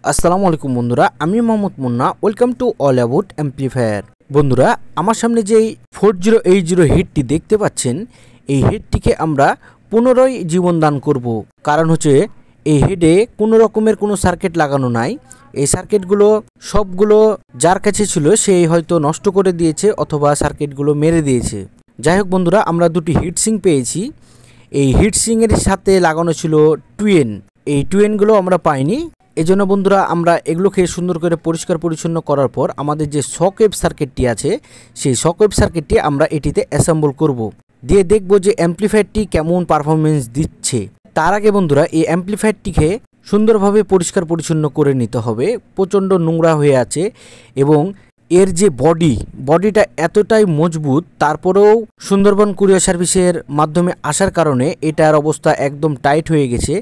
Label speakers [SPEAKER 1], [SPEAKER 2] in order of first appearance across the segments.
[SPEAKER 1] আসসালামু আলাইকুম বন্ধুরা, আমি Mohammad Munna. Welcome to all about amplifier. বন্ধুরা, আমার সামনে যেই 4080 হিটটি দেখতে পাচ্ছেন, এই হিটটিকে আমরা পুনরায় জীবন দান করব। কারণ হচ্ছে এই হেডে কোনো রকমের কোনো সার্কিট লাগানো নাই। এই সার্কিটগুলো সবগুলো যার কাছে ছিল সেই হয়তো নষ্ট করে দিয়েছে অথবা সার্কিটগুলো মেরে দিয়েছে। যাই হোক বন্ধুরা, আমরা দুটি হিটসিং পেয়েছি। এই হিটসিংয়ের সাথে লাগানো ছিল টুয়েন। এই টুয়েনগুলো আমরা পাইনি। এজন্য বন্ধুরা, আমরা এগুলোকে সুন্দর করে পরিষ্কার পরিচ্ছন্ন করার পর আমাদের যে শকওয়েভ সার্কিটটি আছে, সেই শকওয়েভ সার্কিটটি আমরা এটিতে অ্যাসেম্বল করব, দিয়ে দেখব যে অ্যাম্প্লিফায়ারটি কেমন পারফরমেন্স দিচ্ছে। তার আগে বন্ধুরা, এই অ্যাম্প্লিফায়ারটিকে সুন্দরভাবে পরিষ্কার পরিচ্ছন্ন করে নিতে হবে। প্রচণ্ড নোংরা হয়ে আছে এবং এর যে বডিটা এতটাই মজবুত, তারপরেও সুন্দরবন কুরিয়ার সার্ভিসের মাধ্যমে আসার কারণে এটার অবস্থা একদম টাইট হয়ে গেছে,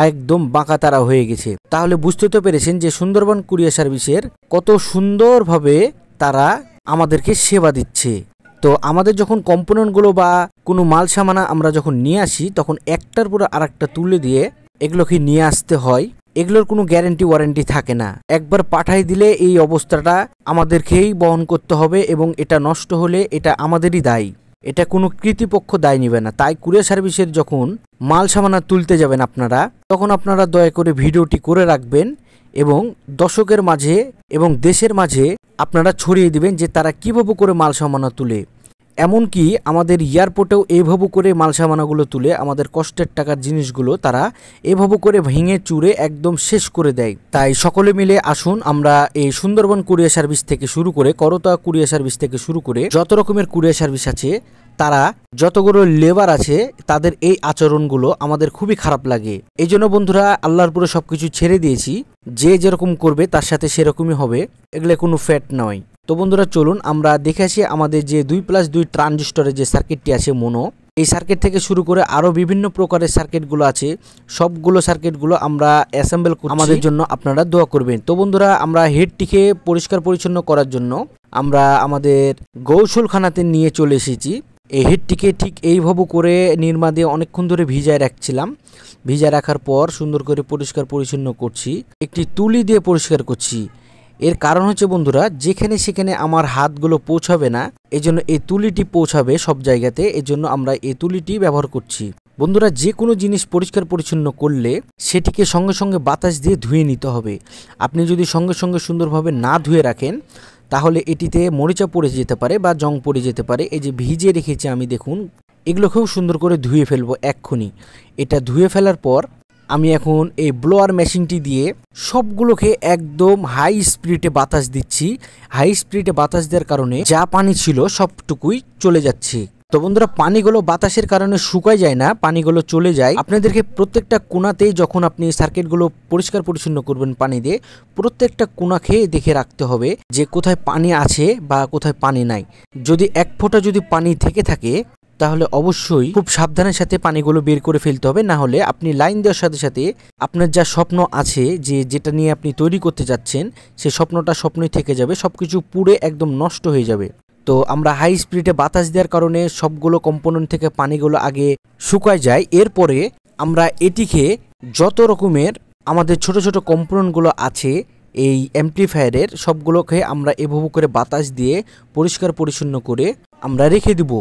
[SPEAKER 1] একদম বাঁকাতারা হয়ে গেছে। তাহলে বুঝতে তো পেরেছেন যে সুন্দরবন কুরিয়ার সার্ভিসের কত সুন্দরভাবে তারা আমাদেরকে সেবা দিচ্ছে। তো আমাদের যখন কম্পোনেন্টগুলো বা কোনো মাল সামানা আমরা যখন নিয়ে আসি, তখন একটার পর আরেকটা তুলে দিয়ে এগুলোকে নিয়ে আসতে হয়। এগুলোর কোনো গ্যারেন্টি ওয়ারেন্টি থাকে না। একবার পাঠাই দিলে এই অবস্থাটা আমাদেরকেই বহন করতে হবে এবং এটা নষ্ট হলে এটা আমাদেরই দায়ী। এটা কোনো কৃতিপক্ষ দায় নেবে না। তাই কুরিয়ার সার্ভিসের যখন মাল সামানা তুলতে যাবেন আপনারা, তখন আপনারা দয়া করে ভিডিওটি করে রাখবেন এবং দর্শকের মাঝে এবং দেশের মাঝে আপনারা ছড়িয়ে দিবেন যে তারা কীভাবে করে মাল সামানা তুলে। এমনকি আমাদের এয়ারপোর্টেও এইভাবে করে মাল সামানাগুলো তুলে আমাদের কষ্টের টাকার জিনিসগুলো তারা এভাবে করে ভেঙে চুরে একদম শেষ করে দেয়। তাই সকলে মিলে আসুন, আমরা এই সুন্দরবন কুরিয়ার সার্ভিস থেকে শুরু করে করতা কুরিয়ার সার্ভিস থেকে শুরু করে যত রকমের কুরিয়ার সার্ভিস আছে, তারা যতগুলো লেবার আছে, তাদের এই আচরণগুলো আমাদের খুবই খারাপ লাগে। এই জন্য বন্ধুরা, আল্লাহর পুরো সবকিছু ছেড়ে দিয়েছি। যে যেরকম করবে তার সাথে সেরকমই হবে, এগুলো কোনো ফ্যাট নয়। তো বন্ধুরা, চলুন আমরা দেখে আসি আমাদের যে 2+2 ট্রানজিস্টরের যে সার্কিটটি আছে মোনো, এই সার্কিট থেকে শুরু করে আরও বিভিন্ন প্রকারের সার্কিটগুলো আছে। সবগুলো সার্কিটগুলো আমরা অ্যাসেম্বল করছি। আমাদের জন্য আপনারা দোয়া করবেন। তো বন্ধুরা, আমরা হেডটিকে পরিষ্কার পরিচ্ছন্ন করার জন্য আমরা আমাদের গোসলখানাতে নিয়ে চলে এসেছি। এই হেডটিকে ঠিক এইভাবে করে নির্মা দিয়ে অনেকক্ষণ ধরে ভিজায় রাখছিলাম। ভিজায় রাখার পর সুন্দর করে পরিষ্কার পরিচ্ছন্ন করছি, একটি তুলি দিয়ে পরিষ্কার করছি। এর কারণ হচ্ছে বন্ধুরা, যেখানে সেখানে আমার হাতগুলো পৌঁছাবে না, এজন্য এই তুলিটি পৌঁছাবে সব জায়গাতে। এজন্য আমরা এই তুলিটি ব্যবহার করছি। বন্ধুরা, যে কোনো জিনিস পরিষ্কার পরিচ্ছন্ন করলে সেটিকে সঙ্গে সঙ্গে বাতাস দিয়ে ধুয়ে নিতে হবে। আপনি যদি সঙ্গে সঙ্গে সুন্দরভাবে না ধুয়ে রাখেন, তাহলে এটিতে মরিচা পড়ে যেতে পারে বা জং পড়ে যেতে পারে। এই যে ভিজিয়ে রেখেছি আমি, দেখুন, এগুলো খুব সুন্দর করে ধুয়ে ফেলবো এক্ষুনি। এটা ধুয়ে ফেলার পর আমি এখন এই ব্লোয়ার মেশিনটি দিয়ে সবগুলোকে একদম হাই স্পিডে বাতাস দিচ্ছি। হাই স্পিডে বাতাস দেওয়ার কারণে যা পানি ছিল সবটুকুই চলে যাচ্ছে। তো বন্ধুরা, পানিগুলো বাতাসের কারণে শুকায় যায় না, পানিগুলো চলে যায়। আপনাদেরকে প্রত্যেকটা কোণাতেই যখন আপনি সার্কিটগুলো পরিষ্কার পরিচ্ছন্ন করবেন পানি দিয়ে, প্রত্যেকটা কোণাকে দেখে রাখতে হবে যে কোথায় পানি আছে বা কোথায় পানি নাই। যদি এক ফোঁটা যদি পানি থেকে থাকে, তাহলে অবশ্যই খুব সাবধানের সাথে পানিগুলো বের করে ফেলতে হবে। না হলে আপনি লাইন দেওয়ার সাথে সাথে আপনার যা স্বপ্ন আছে, যে যেটা নিয়ে আপনি তৈরি করতে যাচ্ছেন, সেই স্বপ্নটা স্বপ্নই থেকে যাবে, সবকিছু পুড়ে একদম নষ্ট হয়ে যাবে। তো আমরা হাই স্পিডে বাতাস দেওয়ার কারণে সবগুলো কম্পোনেন্ট থেকে পানিগুলো আগে শুকায় যায়। এরপরে আমরা এটিকে যত রকমের আমাদের ছোট ছোট কম্পোনেন্টগুলো আছে এই অ্যাম্প্লিফায়ারের, সবগুলোকে আমরা এভাবে করে বাতাস দিয়ে পরিষ্কার পরিচ্ছন্ন করে আমরা রেখে দিব।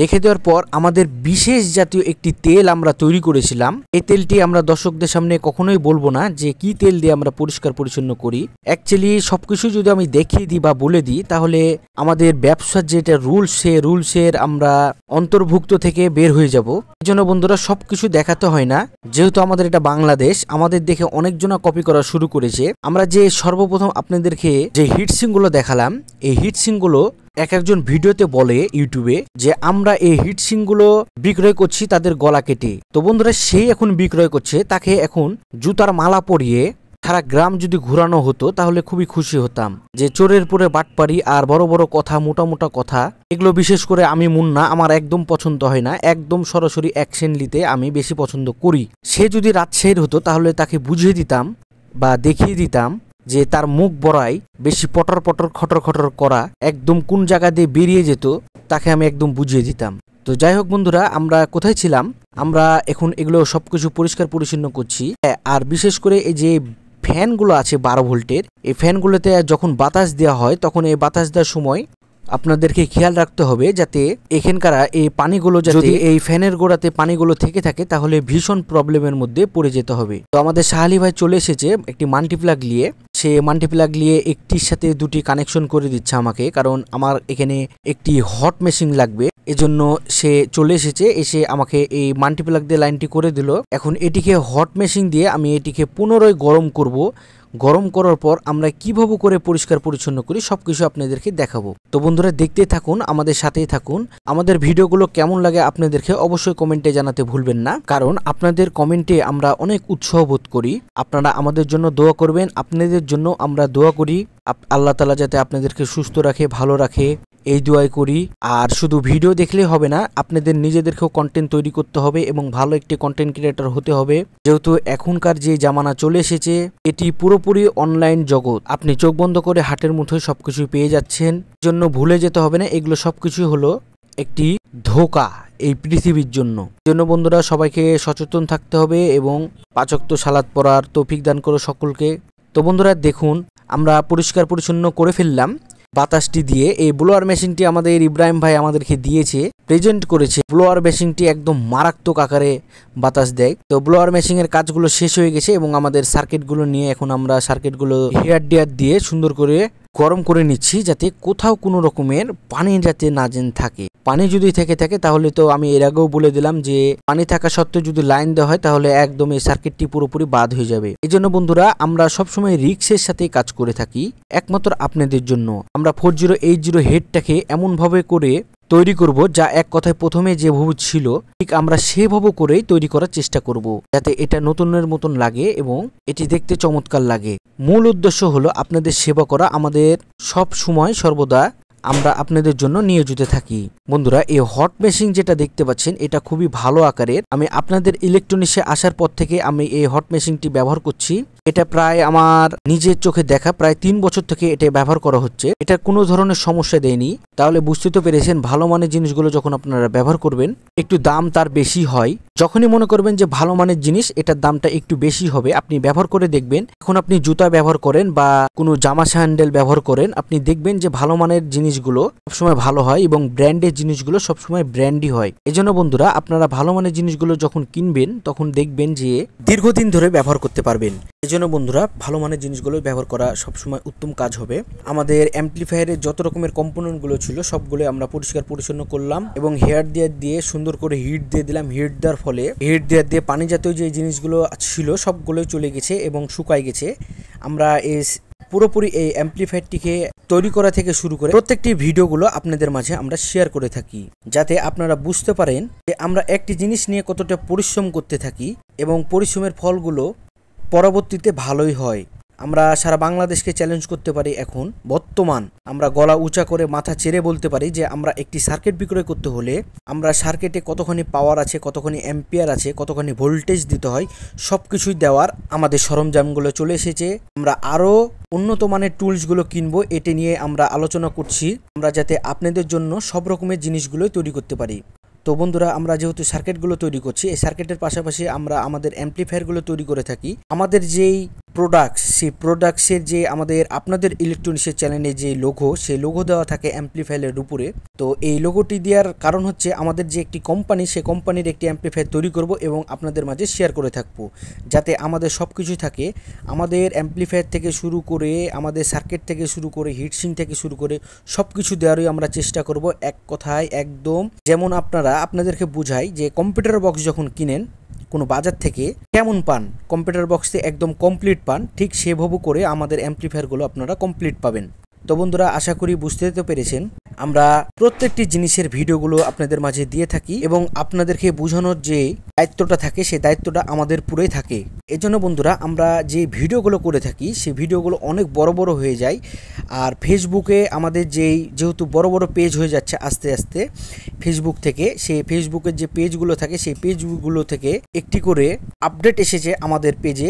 [SPEAKER 1] রেখে দেওয়ার পর আমাদের বিশেষ জাতীয় একটি তেল আমরা তৈরি করেছিলাম। এই তেলটি আমরা দর্শকদের সামনে কখনোই বলবো না যে কি তেল দিয়ে আমরা পরিষ্কার পরিচ্ছন্ন করি। অ্যাকচুয়ালি সবকিছু যদি আমি দেখিয়ে দিই বা বলে দিই, তাহলে আমাদের ব্যবসার যেটা রুলস, সে রুলসের আমরা অন্তর্ভুক্ত থেকে বের হয়ে যাব। এই জন্য বন্ধুরা, সবকিছু দেখাতে হয় না। যেহেতু আমাদের এটা বাংলাদেশ, আমাদের দেখে অনেকজনা কপি করা শুরু করেছে। আমরা যে সর্বপ্রথম আপনাদেরকে যে হিটসিংগুলো দেখালাম, এই হিটসিংগুলো এক একজন ভিডিওতে বলে ইউটিউবে যে আমরা এই হিটসিংগুলো বিক্রয় করছি তাদের গলা কেটে। তো বন্ধুরা, সেই এখন বিক্রয় করছে। তাকে এখন জুতার মালা পরিয়ে সারা গ্রাম যদি ঘুরানো হতো, তাহলে খুবই খুশি হতাম। যে চোরের পরে বাটপারি আর বড় বড় কথা, মোটা মোটা কথা, এগুলো বিশেষ করে আমি মুন্না, আমার একদম পছন্দ হয় না। একদম সরাসরি অ্যাকশন নিতে আমি বেশি পছন্দ করি। সে যদি রাজশাহীর হতো, তাহলে তাকে বুঝিয়ে দিতাম বা দেখিয়ে দিতাম যে তার মুখ বড়াই বেশি পটর পটর খটর খটর করা একদম কোন জায়গা দিয়ে বেরিয়ে যেত, তাকে আমি একদম বুঝিয়ে দিতাম। তো যাই হোক বন্ধুরা, আমরা কোথায় ছিলাম? আমরা এখন এগুলো সবকিছু পরিষ্কার পরিচ্ছন্ন করছি। আর বিশেষ করে এই যে ফ্যানগুলো আছে 12 ভোল্টের, এই ফ্যানগুলোতে যখন বাতাস দেওয়া হয় তখন এই বাতাস দেওয়ার সময় আপনাদেরকে খেয়াল রাখতে হবে যাতে এখানকার এই পানিগুলো যদি এই ফ্যানের গোড়াতে পানিগুলো থেকে থাকে তাহলে ভীষণ প্রবলেমের মধ্যে পড়ে যেতে হবে। তো আমাদের শাহালি ভাই চলে এসেছে একটি মাল্টিপ্লাগ নিয়ে, সে মাল্টিপ্লাগ নিয়ে একটির সাথে দুটি কানেকশন করে দিচ্ছে আমাকে, কারণ আমার এখানে একটি হট মেশিন লাগবে, এজন্য সে চলে এসেছে, এসে আমাকে এই মাল্টিপ্লাগ দিয়ে লাইনটি করে দিল। এখন এটিকে হট মেশিন দিয়ে আমি এটিকে পুনরায় গরম করব। গরম করার পর আমরা কিভাবে করে পরিষ্কার পরিচ্ছন্ন করি সবকিছু আপনাদেরকে দেখাবো। তো বন্ধুরা দেখতে থাকুন, আমাদের সাথেই থাকুন। আমাদের ভিডিওগুলো কেমন লাগে আপনাদেরকে অবশ্যই কমেন্টে জানাতে ভুলবেন না, কারণ আপনাদের কমেন্টে আমরা অনেক উৎসাহ বোধ করি। আপনারা আমাদের জন্য দোয়া করবেন, আপনাদের জন্য আমরা দোয়া করি। আল্লাহ তাআলা যাতে আপনাদেরকে সুস্থ রাখে, ভালো রাখে, এই দোয়াই করি। আর শুধু ভিডিও দেখলেই হবে না, আপনাদের নিজেদেরকেও কন্টেন্ট তৈরি করতে হবে এবং ভালো একটি কন্টেন্ট ক্রিয়েটর হতে হবে। যেহেতু এখনকার যে জামানা চলে এসেছে, এটি পুরোপুরি অনলাইন জগৎ, আপনি চোখ বন্ধ করে হাতের মুঠোয় সবকিছু পেয়ে যাচ্ছেন, জন্য ভুলে যেতে হবে না এগুলো সবকিছু হলো একটি ধোঁকা এই পৃথিবীর জন্য। বন্ধুরা সবাইকে সচেতন থাকতে হবে এবং 5 ওয়াক্ত সালাত পড়ার তৌফিক দান করো সকলকে। তো বন্ধুরা দেখুন, আমরা পরিষ্কার পরিচ্ছন্ন করে ফেললাম বাতাসটি দিয়ে। এই ব্লোয়ার মেশিনটি আমাদের ইব্রাহিম ভাই আমাদেরকে দিয়েছে, প্রেজেন্ট করেছে। ব্লোয়ার মেশিনটি একদম মারাত্মক আকারে বাতাস দেয়। তো ব্লোয়ার মেশিনের কাজগুলো শেষ হয়ে গেছে এবং আমাদের সার্কিটগুলো নিয়ে এখন আমরা সার্কিটগুলো হেয়ার ড্রায়ার দিয়ে সুন্দর করে গরম করে নিচ্ছি, যাতে কোথাও কোনো রকমের পানি যাতে না থাকে। পানি যদি থেকে থাকে তাহলে তো আমি এর আগেও বলে দিলাম যে পানি থাকা সত্ত্বেও যদি লাইন দেওয়া হয় তাহলে একদম এই সার্কিটটি পুরোপুরি বাদ হয়ে যাবে। এই জন্য বন্ধুরা আমরা সবসময় রিক্সের সাথেই কাজ করে থাকি, একমাত্র আপনাদের জন্য। আমরা 4080 হেডটাকে এমনভাবে করে তৈরি করব যা এক কথায় প্রথমে যেভাবে ছিল ঠিক আমরা সেভাবে করেই তৈরি করার চেষ্টা করব, যাতে এটা নতুনের মতন লাগে এবং এটি দেখতে চমৎকার লাগে। মূল উদ্দেশ্য হলো আপনাদের সেবা করা। আমাদের সব সময় সর্বদা আমরা আপনাদের জন্য নিয়োজিত থাকি। বন্ধুরা এই হট মেশিন যেটা দেখতে পাচ্ছেন এটা খুবই ভালো আকারের। আমি আপনাদের ইলেকট্রনিক্সে আসার পর থেকে আমি এই হট মেশিনটি ব্যবহার করছি। এটা প্রায় আমার নিজের চোখে দেখা প্রায় 3 বছর থেকে এটা ব্যবহার করা হচ্ছে। এটা কোনো ধরনের সমস্যা দেয়নি। তাহলে বুঝতে তো পেরেছেন ভালো মানের জিনিসগুলো যখন আপনারা ব্যবহার করবেন একটু দাম তার বেশি হয়। যখনই মনে করবেন যে ভালো মানের জিনিস এটার দামটা একটু বেশি হবে, আপনি ব্যবহার করে দেখবেন। এখন আপনি জুতা ব্যবহার করেন বা কোনো জামা স্যান্ডেল ব্যবহার করেন, আপনি দেখবেন যে ভালো মানের জিনিসগুলো সবসময় ভালো হয় এবং ব্র্যান্ডের জিনিসগুলো সবসময় ব্র্যান্ডই হয়। এজন্য বন্ধুরা আপনারা ভালো মানের জিনিসগুলো যখন কিনবেন তখন দেখবেন যে দীর্ঘদিন ধরে ব্যবহার করতে পারবেন। এজন্য বন্ধুরা ভালো মানের জিনিসগুলো ব্যবহার করা সবসময় উত্তম কাজ হবে। আমাদের অ্যাম্পলিফায়ারের যত রকমের কম্পোনেন্টগুলো ছিল সবগুলো আমরা পরিষ্কার পরিচ্ছন্ন করলাম এবং হেয়ার ড্রায়ার দিয়ে সুন্দর করে হিট দিয়ে দিলাম। হিট দেওয়ার ফলে হেয়ার ড্রায়ার দিয়ে পানি জাতীয় যে জিনিসগুলো ছিল সবগুলোই চলে গেছে এবং শুকায় গেছে। আমরা এই পুরোপুরি এই অ্যাম্পলিফায়ারটিকে তৈরি করা থেকে শুরু করে প্রত্যেকটি ভিডিওগুলো আপনাদের মাঝে আমরা শেয়ার করে থাকি, যাতে আপনারা বুঝতে পারেন যে আমরা একটি জিনিস নিয়ে কতটা পরিশ্রম করতে থাকি এবং পরিশ্রমের ফলগুলো পরবর্তীতে ভালোই হয়। আমরা সারা বাংলাদেশকে চ্যালেঞ্জ করতে পারি। এখন বর্তমান আমরা গলা উঁচা করে মাথা চেড়ে বলতে পারি যে আমরা একটি সার্কিট বিক্রয় করতে হলে আমরা সার্কিটে কতখানি পাওয়ার আছে, কতখানি অ্যাম্পিয়ার আছে, কতখানি ভোল্টেজ দিতে হয় সব কিছুই দেওয়ার আমাদের সরঞ্জামগুলো চলে এসেছে। আমরা আরও উন্নত মানের টুলসগুলো কিনবো, এটি নিয়ে আমরা আলোচনা করছি, আমরা যাতে আপনাদের জন্য সব রকমের জিনিসগুলো তৈরি করতে পারি। তো বন্ধুরা আমরা যেহেতু সার্কিটগুলো তৈরি করছি, এই সার্কিটের পাশাপাশি আমরা আমাদের অ্যাম্পলিফায়ারগুলো তৈরি করে থাকি। আমাদের যেই প্রোডাক্টস, সেই প্রোডাক্টসের যে আমাদের আপনাদের ইলেকট্রনিক্সের চ্যানেলে যে লোগো, সেই লোগো দেওয়া থাকে অ্যাম্পলিফায়ারের উপরে। তো এই লোগোটি দেওয়ার কারণ হচ্ছে আমাদের যে একটি কোম্পানি, সেই কোম্পানির একটি অ্যাম্পলিফায়ার তৈরি করব এবং আপনাদের মাঝে শেয়ার করে থাকবো, যাতে আমাদের সব কিছুই থাকে। আমাদের অ্যাম্পলিফায়ার থেকে শুরু করে আমাদের সার্কিট থেকে শুরু করে হিটসিং থেকে শুরু করে সব কিছু দেওয়ারই আমরা চেষ্টা করব। এক কথায় একদম যেমন আপনাদেরকে বুঝাই যে কম্পিউটার বক্স যখন কিনেন কোনো বাজার থেকে কেমন পান, কম্পিউটার বক্সে একদম কমপ্লিট পান, ঠিক সেভাবে করে আমাদের অ্যাম্পলিফায়ারগুলো আপনারা কমপ্লিট পাবেন। তো বন্ধুরা আশা করি বুঝতে তো পেরেছেন। আমরা প্রত্যেকটি জিনিসের ভিডিওগুলো আপনাদের মাঝে দিয়ে থাকি এবং আপনাদেরকে বোঝানোর যে দায়িত্বটা থাকে সেই দায়িত্বটা আমাদের পুরোই থাকে। এজন্য বন্ধুরা আমরা যে ভিডিওগুলো করে থাকি সেই ভিডিওগুলো অনেক বড় বড় হয়ে যায়। আর ফেসবুকে আমাদের যেহেতু বড় বড় পেজ হয়ে যাচ্ছে আস্তে আস্তে ফেসবুক থেকে, সেই ফেসবুকের যে পেজগুলো থাকে সেই পেজগুলো থেকে একটি করে আপডেট এসেছে আমাদের পেজে।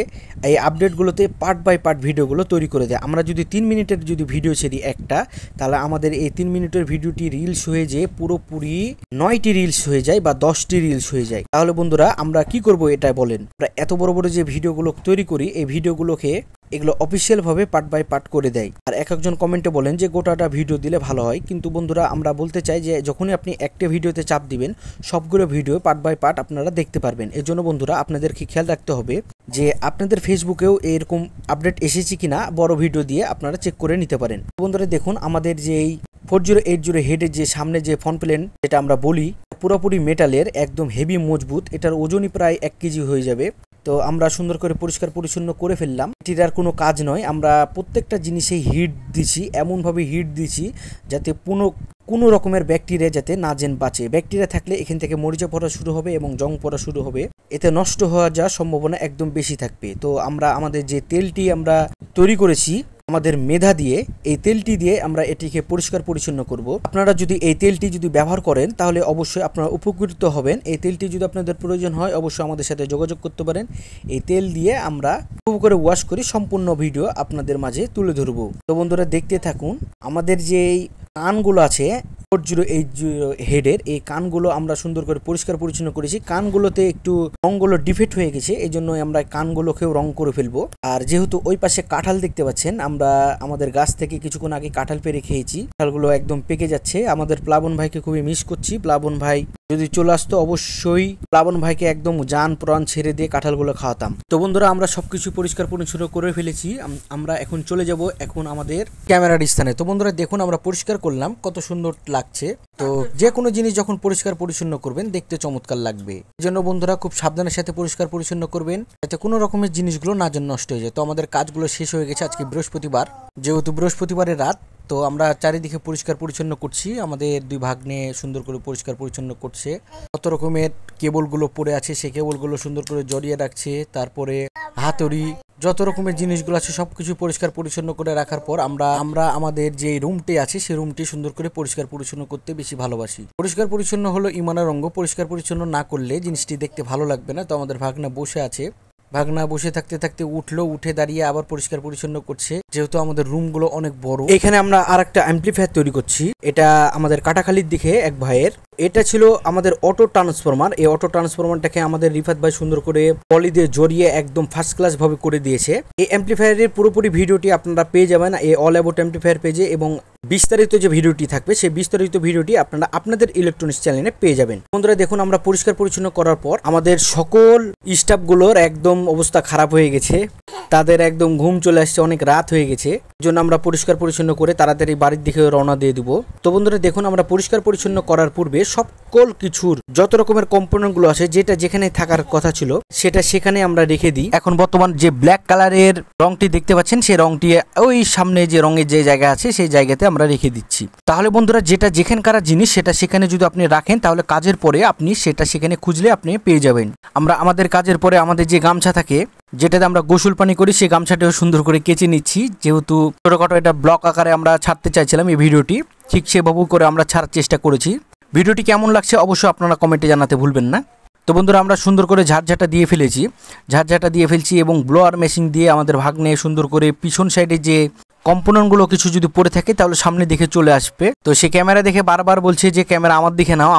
[SPEAKER 1] এই আপডেটগুলোতে পার্ট বাই পার্ট ভিডিওগুলো তৈরি করে দেয়। আমরা যদি 3 মিনিটের যদি ভিডিও ছেড়ি একটা, তাহলে আমাদের এই 3 মিনিটের ভিডিওটি রিলস হয়ে যেয়ে পুরোপুরি 9টি রিলস হয়ে যায় বা 10টি রিলস হয়ে যায়। তাহলে বন্ধুরা আমরা কি করব এটা বলেন? আমরা এত বড় বড় যে ভিডিওগুলো তৈরি করি এই ভিডিওগুলোকে এগুলো অফিসিয়ালভাবে পার্ট বাই পার্ট করে দেয়। আর এক একজন কমেন্টে বলেন যে গোটাটা ভিডিও দিলে ভালো হয়, কিন্তু বন্ধুরা আমরা বলতে চাই যে যখনই আপনি একটা ভিডিওতে চাপ দিবেন সবগুলো ভিডিও পার্ট বাই পার্ট আপনারা দেখতে পারবেন। এর জন্য বন্ধুরা আপনাদেরকে খেয়াল রাখতে হবে যে আপনাদের ফেসবুকেও এরকম আপডেট এসেছে কিনা বড় ভিডিও দিয়ে আপনারা চেক করে নিতে পারেন। বন্ধুরা দেখুন আমাদের যে এই 4080 হেডের যে সামনে যে ফ্রন্ট প্লেন যেটা আমরা বলি পুরোপুরি মেটালের একদম হেভি মজবুত, এটার ওজনই প্রায় 1 কেজি হয়ে যাবে। তো আমরা সুন্দর করে পরিষ্কার পরিচ্ছন্ন করে ফেললাম। এটির আর কোনো কাজ নয়, আমরা প্রত্যেকটা জিনিসে হিট দিছি, এমনভাবে হিট দিছি যাতে কোনো রকমের ব্যাকটেরিয়া যাতে না বাঁচে। ব্যাকটেরিয়া থাকলে এখান থেকে মরিচা পড়া শুরু হবে এবং জং পড়া শুরু হবে, এতে নষ্ট হওয়া যাওয়ার সম্ভাবনা একদম বেশি থাকবে। তো আমরা আমাদের যে তেলটি আমরা তৈরি করেছি আমাদের মেধা দিয়ে, এই তেলটি দিয়ে আমরা এটিকে পরিষ্কার পরিচ্ছন্ন করব। আপনারা যদি এই তেলটি যদি ব্যবহার করেন তাহলে অবশ্যই আপনারা উপকৃত হবেন। এই তেলটি যদি আপনাদের প্রয়োজন হয় অবশ্যই আমাদের সাথে যোগাযোগ করতে পারেন। এই তেল দিয়ে আমরা খুব করে ওয়াশ করি, সম্পূর্ণ ভিডিও আপনাদের মাঝে তুলে ধরবো। তো বন্ধুরা দেখতে থাকুন। আমাদের যে কানগুলো আছে 4080 হেডের, এই কানগুলো আমরা সুন্দর করে পরিষ্কার পরিচ্ছন্ন করেছি। কানগুলোতে একটু রঙগুলো ডিফেক্ট হয়ে গেছে, এই জন্য আমরা কানগুলোকেও রং করে ফেলবো। আর যেহেতু ওই পাশে কাঁঠাল দেখতে পাচ্ছেন, আমরা আমাদের গাছ থেকে কিছুক্ষণ আগে কাঁঠাল পেরে খেয়েছি, কাঁঠালগুলো একদম পেকে যাচ্ছে। আমাদের প্লাবন ভাইকে খুবই মিস করছি। প্লাবন ভাই যদি চলে আসতো অবশ্যই প্লাবন ভাইকে একদম জান প্রাণ ছেড়ে দিয়ে কাঁঠালগুলো খাওয়াতাম। তো বন্ধুরা আমরা সবকিছু পরিষ্কার পরিচ্ছন্ন করে ফেলেছি, আমরা এখন চলে যাব এখন আমাদের ক্যামেরার স্থানে। তো বন্ধুরা দেখুন আমরা পরিষ্কার করলাম, কত সুন্দর লাগছে। তো যে কোনো জিনিস যখন পরিষ্কার পরিচ্ছন্ন করবেন দেখতে চমৎকার লাগবে। এই জন্য বন্ধুরা খুব সাবধানের সাথে পরিষ্কার পরিচ্ছন্ন করবেন যাতে কোনো রকমের জিনিসগুলো না যেন নষ্ট হয়ে যায়। তো আমাদের কাজগুলো শেষ হয়ে গেছে আজকে বৃহস্পতিবার, যেহেতু বৃহস্পতিবারের রাত, তো আমরা চারিদিকে পরিষ্কার পরিচ্ছন্ন করছি। আমাদের দুই ভাগ্নে সুন্দর করে পরিষ্কার পরিচ্ছন্ন করছে। কত রকমের কেবলগুলো পড়ে আছে সেই কেবলগুলো সুন্দর করে জড়িয়ে রাখছে। তারপরে হাতুড়ি যত রকমের জিনিসগুলো আছে সবকিছু পরিষ্কার পরিচ্ছন্ন করে রাখার পর আমরা আমাদের যে রুমটি আছে সেই রুমটি সুন্দর করে পরিষ্কার পরিচ্ছন্ন করতে বেশি ভালোবাসি। পরিষ্কার পরিচ্ছন্ন হলো ইমানের অঙ্গ, পরিষ্কার পরিচ্ছন্ন না করলে জিনিসটি দেখতে ভালো লাগবে না। তো আমাদের ভাগনা বসে আছে, ভাগনা বসে থাকতে থাকতে উঠলো, উঠে দাঁড়িয়ে আবার পরিষ্কার পরিচ্ছন্ন করছে। যেহেতু আমাদের রুমগুলো অনেক বড়, এখানে আমরা আর একটা অ্যাম্পলিফায়ার তৈরি করছি। এটা আমাদের কাটাখালীর দিকে এক ভাইয়ের, এটা ছিল আমাদের অটো ট্রান্সফরমার। এই অটো ট্রান্সফরমারটাকে আমাদের রিফাত ভাই সুন্দর করে পলি দিয়ে জড়িয়ে একদম ফার্স্ট ক্লাস ভাবে করে দিয়েছে। এই অ্যাম্পলিফায়ারের পুরোপুরি ভিডিওটি আপনারা পেয়ে যাবেন এই অল অ্যাবাউট অ্যাম্পলিফায়ার পেজে, এবং বিস্তারিত যে ভিডিওটি থাকবে সেই বিস্তারিত ভিডিওটি আপনারা আপনাদের ইলেকট্রনিক্স চ্যানেলে পেয়ে যাবেন। বন্ধুরা দেখুন আমরা পরিষ্কার পরিচ্ছন্ন করার পর আমাদের সকল স্টাফগুলোর একদম অবস্থা খারাপ হয়ে গেছে, তাদের একদম ঘুম চলে আসছে, অনেক রাত হয়ে গেছে। এই জন্য আমরা পরিষ্কার পরিচ্ছন্ন করে তাড়াতাড়ি বাড়ির দিকে রওনা দিয়ে দিব। তো বন্ধুরা দেখুন আমরা পরিষ্কার পরিচ্ছন্ন করার পূর্বে সকল কিছুর যত রকমের কম্পোনেন্ট গুলো আছে যেটা যেখানে থাকার কথা ছিল সেটা সেখানে আমরা রেখে দিই। এখন বর্তমান যে ব্ল্যাক কালারের রংটি দেখতে পাচ্ছেন সেই রংটি ওই সামনে যে রঙের যে জায়গা আছে সেই জায়গাতে আমরা রেখে দিচ্ছি। তাহলে বন্ধুরা যেটা যেখানকার জিনিস সেটা সেখানে যদি আপনি রাখেন তাহলে কাজের পরে আপনি সেটা সেখানে খুঁজলে আপনি পেয়ে যাবেন। আমরা আমাদের কাজের পরে আমাদের যে গামছা থাকে যেটাতে আমরা গোসল পানি করি সেই গামছাটাও সুন্দর করে কেচে নিচ্ছি। যেহেতু ছোটখাটো এটা ব্লক আকারে আমরা ছাড়তে চাইছিলাম এই ভিডিওটি, ঠিক সেভাবে করে আমরা ছাড়ার চেষ্টা করেছি। ভিডিওটি কেমন লাগছে অবশ্যই আপনারা কমেন্টে জানাতে ভুলবেন না। তো বন্ধুরা আমরা সুন্দর করে ঝাড়ঝাঁটা দিয়ে ফেলছি এবং ব্লোয়ার মেশিন দিয়ে আমাদের ভাগ্নে সুন্দর করে পিছন সাইডে যে কম্পোনেন্টগুলো কিছু যদি পড়ে থাকে তাহলে সামনে দিকে চলে আসবে। তো সে ক্যামেরা দেখে বারবার বলছে যে ক্যামেরা আমার দিকে নাও,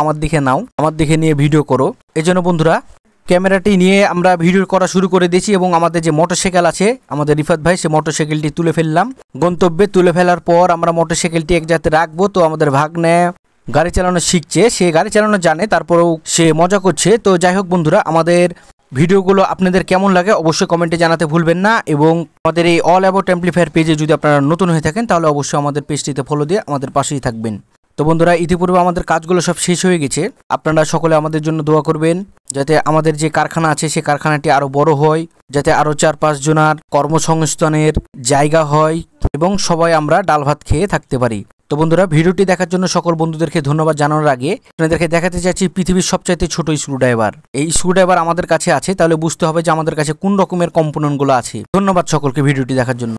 [SPEAKER 1] আমার দিকে নিয়ে ভিডিও করো। এজন্য বন্ধুরা ক্যামেরাটি নিয়ে আমরা ভিডিও করা শুরু করে দিয়েছি এবং আমাদের যে মোটরসাইকেল আছে আমাদের রিফাত ভাই সে মোটরসাইকেলটি তুলে ফেললাম। গন্তব্যে তুলে ফেলার পর আমরা মোটরসাইকেলটি এক জায়গাতে রাখবো। তো আমাদের ভাগ্নে গাড়ি চালানো শিখছে, সে গাড়ি চালানো জানে, তারপরেও সে মজা করছে। তো যাই হোক বন্ধুরা আমাদের ভিডিওগুলো আপনাদের কেমন লাগে অবশ্যই কমেন্টে জানাতে ভুলবেন না, এবং আমাদের এই অল অ্যাবাউট অ্যাম্পলিফায়ার পেজে যদি আপনারা নতুন হয়ে থাকেন তাহলে অবশ্যই আমাদের পেজটিতে ফলো দিয়ে আমাদের পাশেই থাকবেন। তো বন্ধুরা ইতিপূর্বে আমাদের কাজগুলো সব শেষ হয়ে গেছে, আপনারা সকলে আমাদের জন্য দোয়া করবেন যাতে আমাদের যে কারখানা আছে সেই কারখানাটি আরো বড় হয়, যাতে আরো 4-5 জনের কর্মসংস্থানের জায়গা হয় এবং সবাই আমরা ডাল ভাত খেয়ে থাকতে পারি। তো বন্ধুরা ভিডিওটি দেখার জন্য সকল বন্ধুদেরকে ধন্যবাদ জানানোর আগে আপনাদেরকে দেখাতে চাইছি পৃথিবীর সবচাইতে ছোট স্ক্রুড্রাইভার। এই স্ক্রুড্রাইভার আমাদের কাছে আছে, তাহলে বুঝতে হবে যে আমাদের কাছে কোন রকমের কম্পোনেন্টগুলো আছে। ধন্যবাদ সকলকে ভিডিওটি দেখার জন্য।